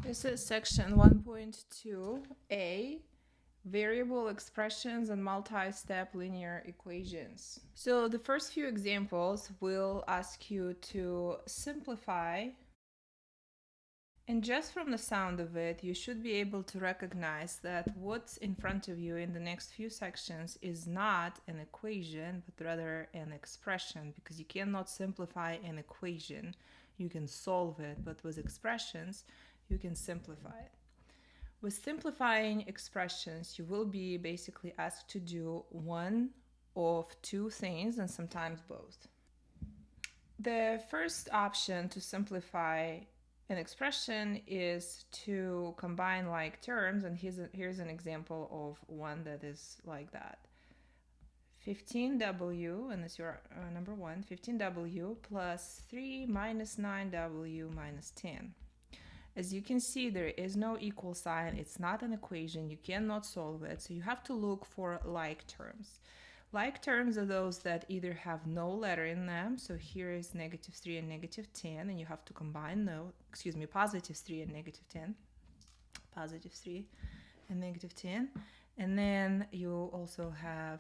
This is section 1.2a, variable expressions and multi-step linear equations. So the first few examples will ask you to simplify, and just from the sound of it, you should be able to recognize that what's in front of you in the next few sections is not an equation, but rather an expression, because you cannot simplify an equation. You can solve it, but with expressions, you can simplify it. With simplifying expressions, you will be basically asked to do one of two things and sometimes both. The first option to simplify an expression is to combine like terms, and here's an example of one that is like that. 15w, and it's your number one, 15w plus 3 minus 9w minus 10. As you can see, there is no equal sign. It's not an equation. You cannot solve it. So you have to look for like terms. Like terms are those that either have no letter in them. So here is negative 3 and negative 10, and you have to combine positive 3 and negative 10. Positive 3 and negative 10. And then you also have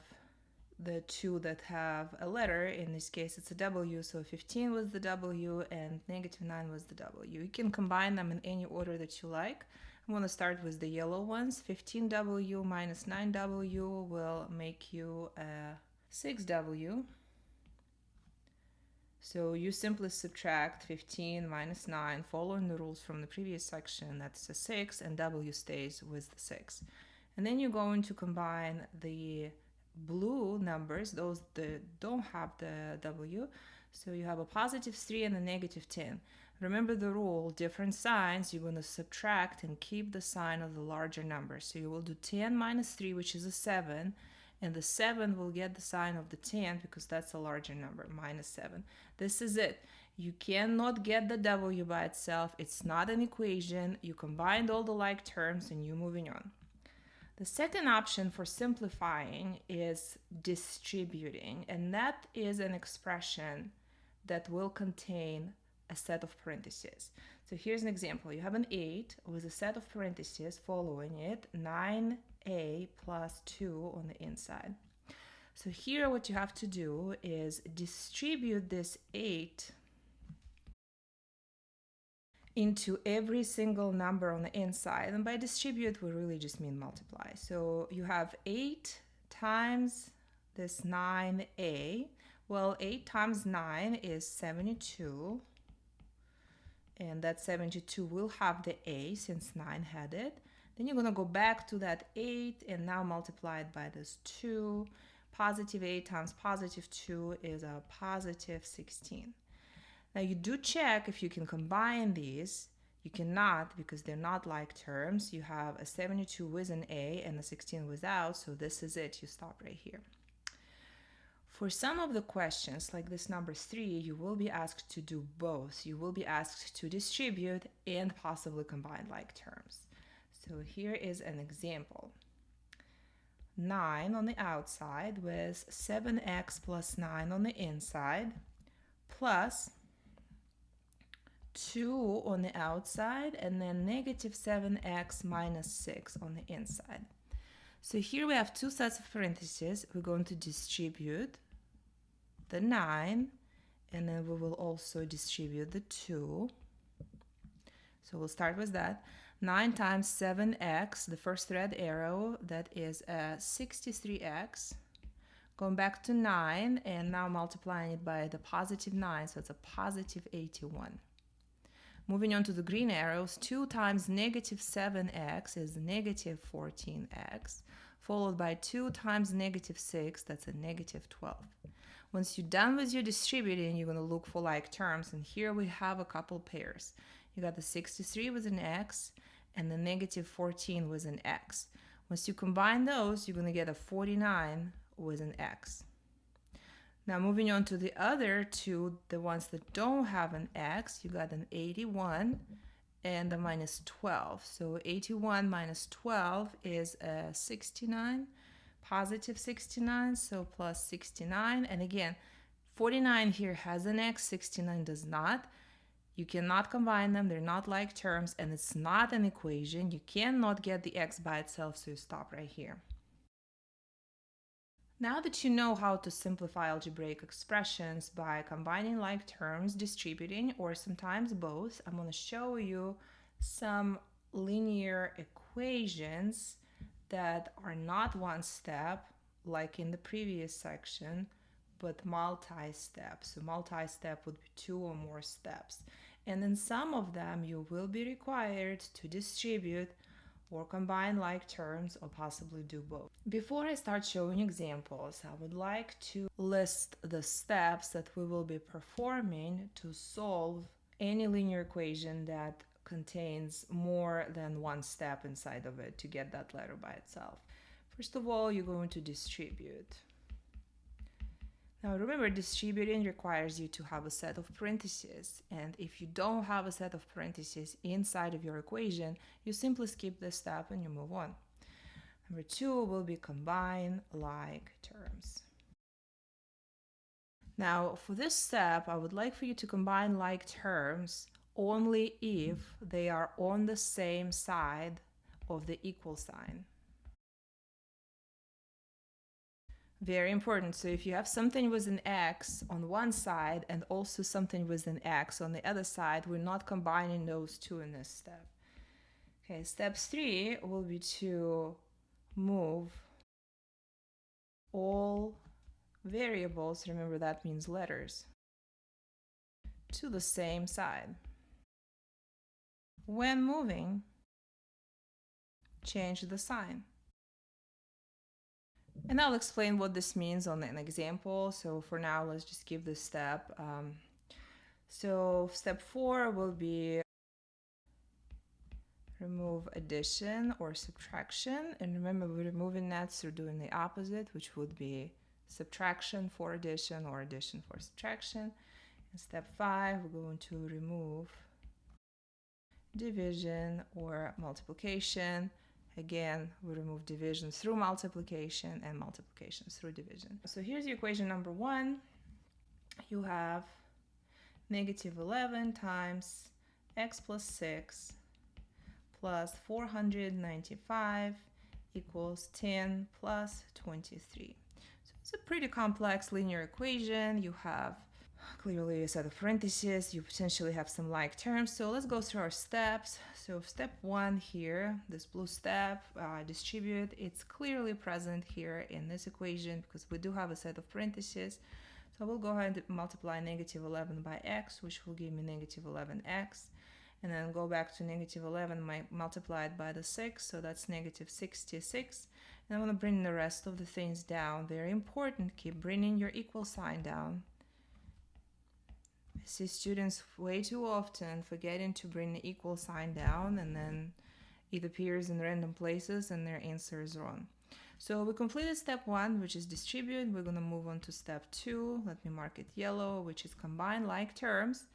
the two that have a letter. In this case, it's a W, so 15 was the W and negative 9 was the W. You can combine them in any order that you like. I'm going to start with the yellow ones. 15W minus 9W will make you a 6W. So you simply subtract 15 minus 9, following the rules from the previous section. That's a 6, and W stays with the 6. And then you're going to combine the blue numbers, those that don't have the W. So you have a positive 3 and a negative 10. Remember the rule, different signs, you're going to subtract and keep the sign of the larger number. So you will do 10 minus 3, which is a 7, and the 7 will get the sign of the 10 because that's a larger number, minus 7. This is it. You cannot get the W by itself. It's not an equation. You combined all the like terms and you're moving on. The second option for simplifying is distributing, and that is an expression that will contain a set of parentheses. So here's an example. You have an 8 with a set of parentheses following it, 9a plus 2 on the inside. So here what you have to do is distribute this 8 into every single number on the inside. And by distribute, we really just mean multiply. So you have 8 times this 9a. Well, 8 times 9 is 72. And that 72 will have the a since 9 had it. Then you're going to go back to that 8 and now multiply it by this 2. Positive 8 times positive 2 is a positive 16. Now you do check if you can combine these. You cannot because they're not like terms. You have a 72 with an A and a 16 without, so this is it. You stop right here. For some of the questions, like this number 3, you will be asked to do both. You will be asked to distribute and possibly combine like terms. So here is an example. 9 on the outside with 7x plus 9 on the inside plus 2 on the outside and then negative 7x minus 6 on the inside. So here we have two sets of parentheses. We're going to distribute the 9 and then we will also distribute the 2. So we'll start with that. 9 times 7x, the first red arrow, that is a 63x. Going back to 9 and now multiplying it by the positive 9, so it's a positive 81. Moving on to the green arrows, 2 times negative 7x is negative 14x, followed by 2 times negative 6, that's a negative 12. Once you're done with your distributing, you're going to look for like terms, and here we have a couple pairs. You got the 63 with an x and the negative 14 with an x. Once you combine those, you're going to get a 49 with an x. Now moving on to the other two, the ones that don't have an x, you got an 81 and a minus 12. So 81 minus 12 is a 69, positive 69, so plus 69. And again, 49 here has an x, 69 does not. You cannot combine them, they're not like terms, and it's not an equation. You cannot get the x by itself, so you stop right here. Now that you know how to simplify algebraic expressions by combining like terms, distributing, or sometimes both, I'm going to show you some linear equations that are not one step, like in the previous section, but multi-step. So multi-step would be 2 or more steps. And in some of them, you will be required to distribute or combine like terms, or possibly do both. Before I start showing examples, I would like to list the steps that we will be performing to solve any linear equation that contains more than one step inside of it to get that letter by itself. First of all, you're going to distribute. Now remember, distributing requires you to have a set of parentheses, and if you don't have a set of parentheses inside of your equation, you simply skip this step and you move on. Number 2 will be combine like terms. Now for this step, I would like for you to combine like terms only if they are on the same side of the equal sign. Very important. So if you have something with an x on one side and also something with an x on the other side, we're not combining those two in this step. Okay, step 3 will be to move all variables, remember that means letters, to the same side. When moving, change the sign. And I'll explain what this means on an example. So for now, let's just skip this step. So step 4 will be remove addition or subtraction. And remember, we're removing that, so we're doing the opposite, which would be subtraction for addition or addition for subtraction. In step 5, we're going to remove division or multiplication. Again, we remove division through multiplication and multiplication through division. So here's your equation number 1. You have negative 11 times x plus 6 plus 495 equals 10 plus 23. So it's a pretty complex linear equation. You have clearly a set of parentheses, you potentially have some like terms. So let's go through our steps. So step 1 here, this blue step, distribute, it's clearly present here in this equation because we do have a set of parentheses. So we'll go ahead and multiply negative 11 by x, which will give me negative 11x. And then go back to negative 11 multiplied by the 6, so that's negative 66. And I'm going to bring the rest of the things down. Very important, keep bringing your equal sign down. I see students way too often forgetting to bring the equal sign down, and then it appears in random places and their answer is wrong. So we completed step 1, which is distribute. We're going to move on to step 2. Let me mark it yellow, which is combine like terms,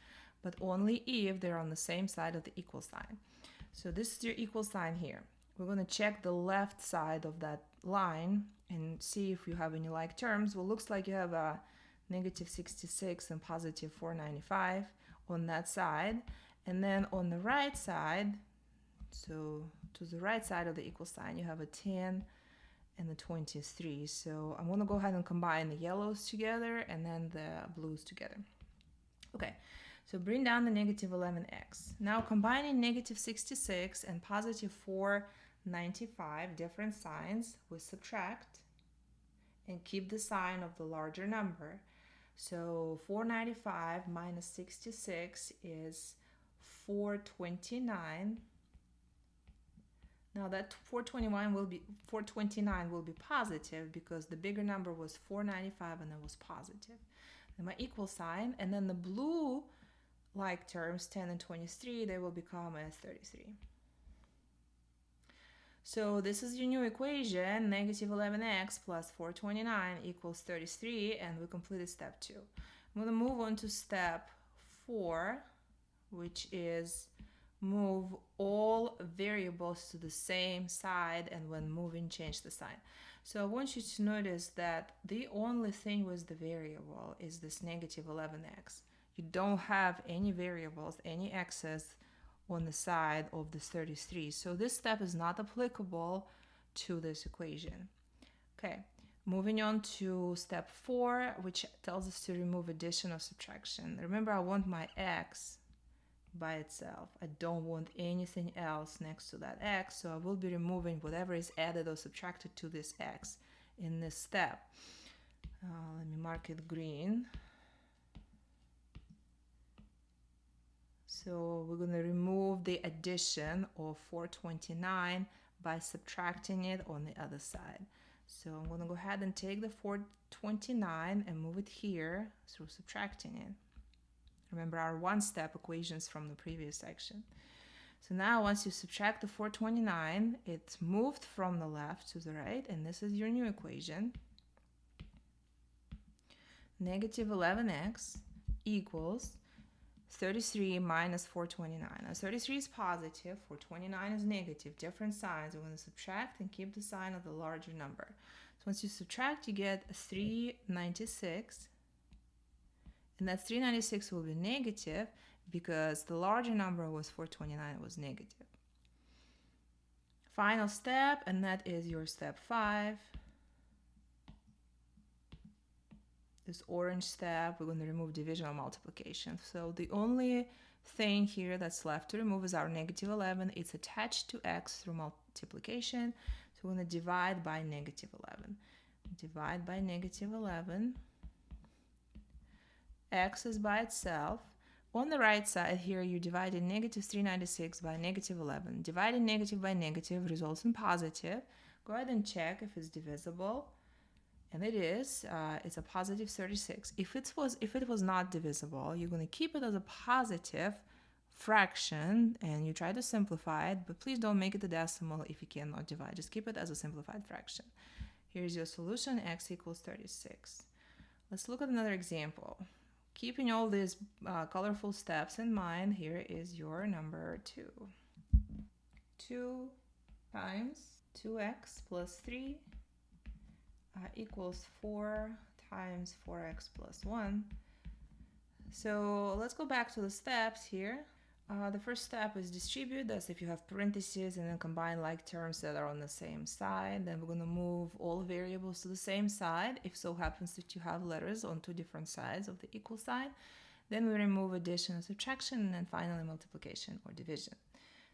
but only if they're on the same side of the equal sign. So this is your equal sign here. We're going to check the left side of that line and see if you have any like terms. Well, looks like you have a negative 66 and positive 495 on that side. And then on the right side, so to the right side of the equal sign, you have a 10 and the 23. So I'm going to go ahead and combine the yellows together and then the blues together. Okay, so bring down the negative 11x. Now combining negative 66 and positive 495, different signs, we subtract and keep the sign of the larger number. So 495 minus 66 is 429. Now that 429 will be positive because the bigger number was 495 and that was positive. And my equal sign, and then the blue like terms 10 and 23, they will become as 33. So this is your new equation, negative 11x plus 429 equals 33, and we completed step 2. I'm going to move on to step 4, which is move all variables to the same side, and when moving, change the sign. So I want you to notice that the only thing with the variable is this negative 11x. you don't have any variables, any x's on the side of this 33. So this step is not applicable to this equation. Okay, moving on to step 4, which tells us to remove addition or subtraction. Remember, I want my x by itself. I don't want anything else next to that x, so I will be removing whatever is added or subtracted to this x in this step. Let me mark it green. So we're going to remove the addition of 429 by subtracting it on the other side. So I'm going to go ahead and take the 429 and move it here through subtracting it. Remember our one-step equations from the previous section. So now once you subtract the 429, it's moved from the left to the right, and this is your new equation. Negative 11x equals 33 minus 429. Now 33 is positive, 429 is negative, different signs. We're going to subtract and keep the sign of the larger number. So once you subtract, you get 396. And that 396 will be negative because the larger number was 429, it was negative. Final step, and that is your step 5. This orange step, we're going to remove division or multiplication. So the only thing here that's left to remove is our negative 11. It's attached to x through multiplication. So we're going to divide by negative 11. Divide by negative 11. X is by itself. On the right side here, you're dividing negative 396 by negative 11. Dividing negative by negative results in positive. Go ahead and check if it's divisible. And it is. It's a positive 36. If it was not divisible, you're going to keep it as a positive fraction and you try to simplify it, but please don't make it a decimal if you cannot divide. Just keep it as a simplified fraction. Here's your solution, x equals 36. Let's look at another example. Keeping all these colorful steps in mind, here is your number 2. 2 times 2x plus 3 equals 4 times 4x plus 1. So let's go back to the steps here. The first step is distribute. That's if you have parentheses and then combine like terms that are on the same side. Then we're going to move all variables to the same side if so happens that you have letters on two different sides of the equal sign. Then we remove addition and subtraction, and then finally multiplication or division.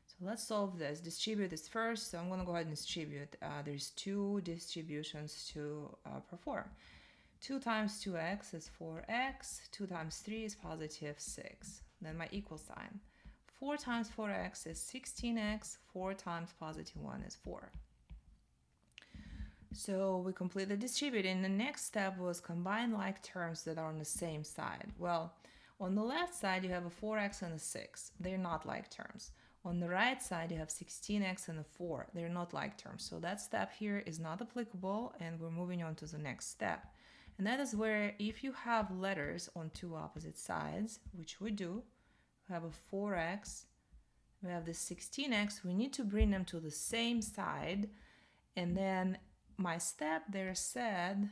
So let's solve this. Distribute is first, so I'm going to go ahead and distribute. There's 2 distributions to perform. 2 times 2x is 4x. 2 times 3 is positive 6. Then my equal sign. 4 times 4x is 16x. 4 times positive 1 is 4. So we complete the distributing. The next step was combine like terms that are on the same side. Well, on the left side you have a 4x and a 6. They're not like terms. On the right side, you have 16x and a 4. They're not like terms. So that step here is not applicable, and we're moving on to the next step. And that is where if you have letters on two opposite sides, which we do, we have a 4x, we have the 16x, we need to bring them to the same side. And then my step there said,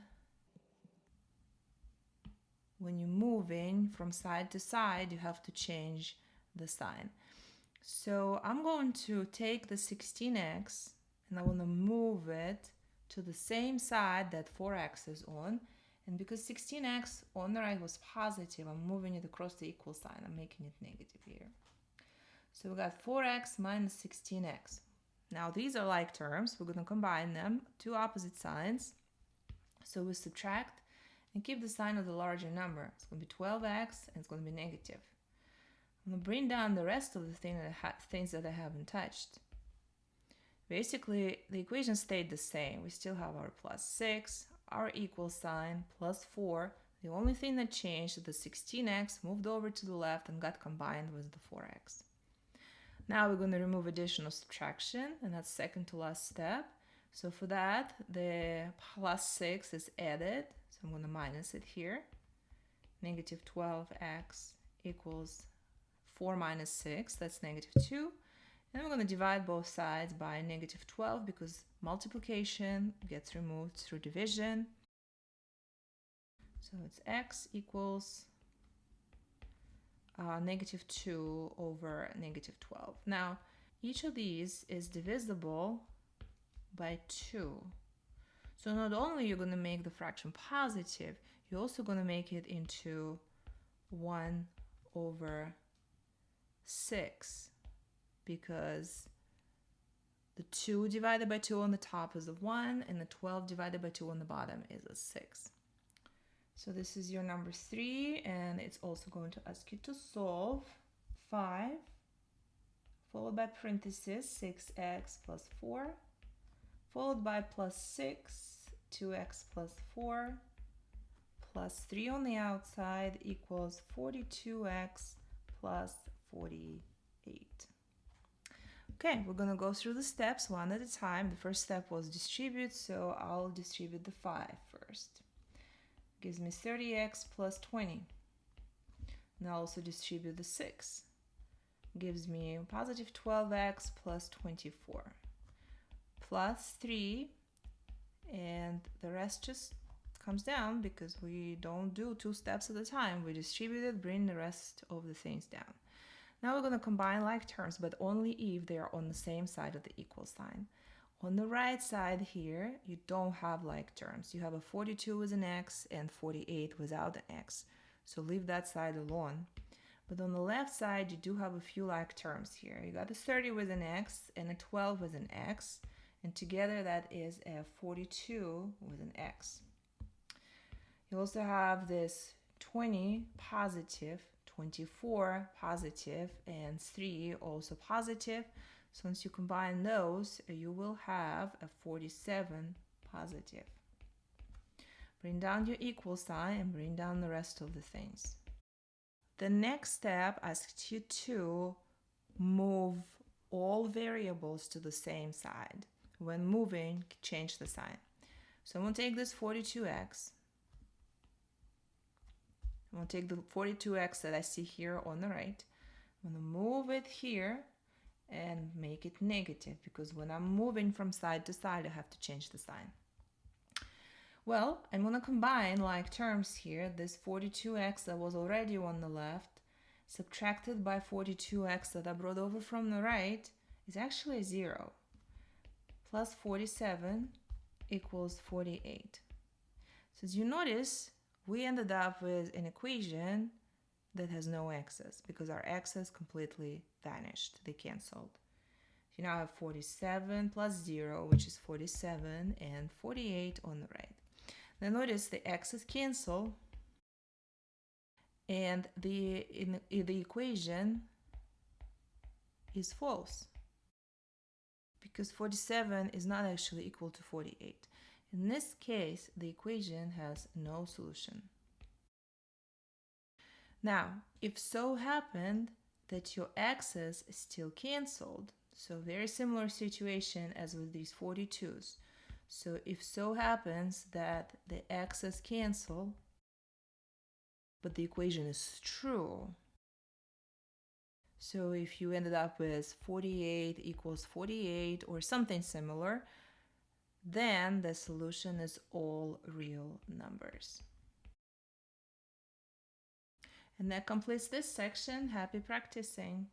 when you're moving from side to side, you have to change the sign. So I'm going to take the 16x and I want to move it to the same side that 4x is on. And because 16x on the right was positive, I'm moving it across the equal sign. I'm making it negative here. So we got 4x minus 16x. Now these are like terms. We're going to combine them, two opposite signs. So we subtract and keep the sign of the larger number. It's going to be 12x and it's going to be negative. I'm going to bring down the rest of the things that I haven't touched. Basically, the equation stayed the same. We still have our plus 6, our equal sign, plus 4. The only thing that changed is the 16x moved over to the left and got combined with the 4x. Now we're going to remove addition or subtraction, and that's second to last step. So for that, the plus 6 is added. So I'm going to minus it here. Negative 12x equals 4 minus 6, that's negative 2. And we're going to divide both sides by negative 12 because multiplication gets removed through division. So it's x equals negative 2 over negative 12. Now, each of these is divisible by 2. So not only you're going to make the fraction positive, you're also going to make it into 1 over 6, because the 2 divided by 2 on the top is a 1, and the 12 divided by 2 on the bottom is a 6. So this is your number 3, and it's also going to ask you to solve 5, followed by parentheses 6x plus 4, followed by plus 6, 2x plus 4, plus 3 on the outside equals 42x plus 48. Okay, we're going to go through the steps one at a time. The first step was distribute, so I'll distribute the 5 first. Gives me 30x plus 20. Now also distribute the 6. Gives me positive 12x plus 24. Plus 3, and the rest just comes down because we don't do 2 steps at a time. We distribute it, bring the rest of the things down. Now we're going to combine like terms, but only if they are on the same side of the equal sign. On the right side here, you don't have like terms. You have a 42 with an x and 48 without an x. So leave that side alone. But on the left side, you do have a few like terms here. You got a 30 with an x and a 12 with an x. And together that is a 42 with an x. You also have this 20 positive, 24 positive, and 3 also positive. So once you combine those, you will have a 47 positive. Bring down your equal sign and bring down the rest of the things. The next step asks you to move all variables to the same side. When moving, change the sign. So I'm going to take this 42x. I'm going to take the 42x that I see here on the right. I'm going to move it here and make it negative, because when I'm moving from side to side, I have to change the sign. Well, I'm going to combine like terms here. This 42x that was already on the left, subtracted by 42x that I brought over from the right, is actually 0. Plus 47 equals 48. So as you notice, we ended up with an equation that has no x's, because our x's completely vanished. They canceled. You now have 47 plus 0, which is 47, and 48 on the right. Now notice the x's cancel, and the equation is false, because 47 is not actually equal to 48. In this case, the equation has no solution. Now, if so happened that your x's still canceled, so very similar situation as with these 42s. So if so happens that the x's cancel, but the equation is true. So if you ended up with 48 equals 48 or something similar, then the solution is all real numbers. And that completes this section. Happy practicing!